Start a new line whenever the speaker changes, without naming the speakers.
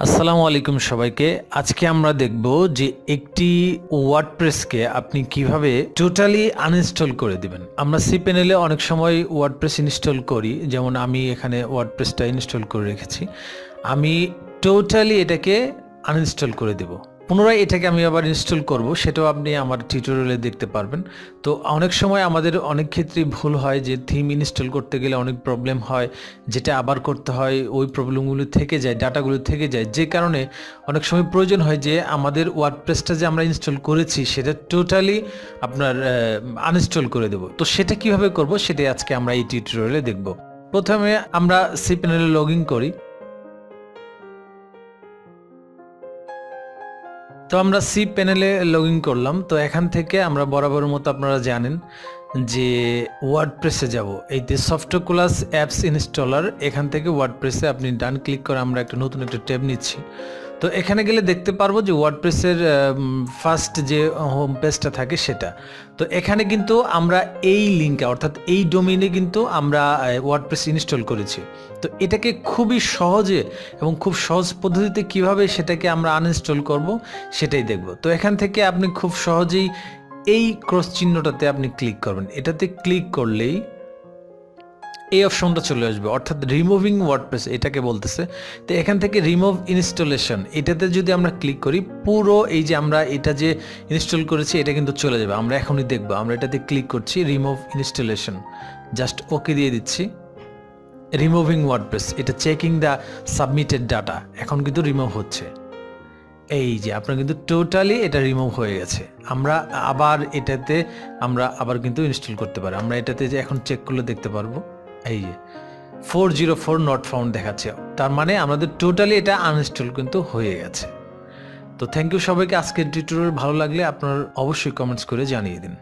আসসালামু আলাইকুম সবাইকে। আজকে আমরা দেখব যে একটি ওয়ার্ডপ্রেসকে আপনি কিভাবে টোটালি আনইনস্টল করে দিবেন। আমরা সি প্যানেলে অনেক সময় ওয়ার্ডপ্রেস ইনস্টল করি, যেমন আমি এখানে ওয়ার্ডপ্রেসটা ইনস্টল করে রেখেছি। আমি টোটালি এটাকে আনইনস্টল করে দেব। পুনরায় এটাকে আমি আবার ইনস্টল করব, সেটাও আপনি আমার টিউটোরিয়ালে দেখতে পারবেন। তো অনেক সময় আমাদের অনেক ক্ষেত্রেই ভুল হয় যে থিম ইনস্টল করতে গেলে অনেক প্রবলেম হয়, যেটা আবার করতে হয়, ওই প্রবলেমগুলো থেকে যায়, ডাটাগুলো থেকে যায়, যে কারণে অনেক সময় প্রয়োজন হয় যে আমাদের ওয়ার্ডপ্রেসটা যে আমরা ইনস্টল করেছি সেটা টোটালি আপনার আনইনস্টল করে দেব। তো সেটা কিভাবে করব সেটাই আজকে আমরা এই টিউটোরিয়ালে দেখব। প্রথমে আমরা সি প্যানেলে লগ ইন করি। তো আমরা সি প্যানেলে লগ ইন করলাম। তো এখান থেকে আমরা বরাবরের মতো আপনারা জানেন যে ওয়ার্ডপ্রেসে যাব, এই যে সফটওয়্যার ক্লাস অ্যাপস ইনস্টলার, এখান থেকে ওয়ার্ডপ্রেসে আপনি ডান ক্লিক করে আমরা একটা নতুন একটা ট্যাব নিচ্ছি। তো এখানে গেলে দেখতে পারবো যে ওয়ার্ডপ্রেসের ফার্স্ট যে হোম পেজটা থাকে সেটা। তো এখানে কিন্তু আমরা এই লিঙ্কে অর্থাৎ এই ডোমেইনে কিন্তু আমরা ওয়ার্ডপ্রেস ইনস্টল করেছি। তো এটাকে খুবই সহজে এবং খুব সহজ পদ্ধতিতে কিভাবে সেটাকে আমরা আনইনস্টল করব সেটাই দেখব। তো এখান থেকে আপনি খুব সহজেই এই ক্রস চিহ্নটাতে আপনি ক্লিক করবেন। এটাতে ক্লিক করলেই এই অপশনটা চলে আসবে, অর্থাৎ রিমুভিং ওয়ার্ডপ্রেস এটাকে বলতেছে। তো এখান থেকে রিমুভ ইনস্টলেশন এটাতে যদি আমরা ক্লিক করি, পুরো এই যে আমরা এটা যে ইনস্টল করেছি এটা কিন্তু চলে যাবে। আমরা এখনই দেখব। আমরা এটাতে ক্লিক করছি, রিমুভ ইনস্টলেশন, জাস্ট ওকে দিয়ে দিচ্ছি। রিমুভিং ওয়ার্ডপ্রেস, এটা চেকিং দ্য সাবমিটেড ডাটা, এখন কিন্তু রিমুভ হচ্ছে। এই যে আপনার কিন্তু টোটালি এটা রিমুভ হয়ে গেছে। আমরা আবার কিন্তু ইনস্টল করতে পারি। আমরা এটাতে যে এখন চেক করলে দেখতে পারবো, এই যে 404 নট ফাউন্ড দেখাচ্ছে, তার মানে আমাদের টোটালি এটা আনইনস্টল কিন্তু হয়ে গেছে। তো থ্যাংক ইউ সবাইকে। আজকের টিউটোরিয়াল ভালো লাগলে আপনার অবশ্যই কমেন্টস করে জানিয়ে দিন।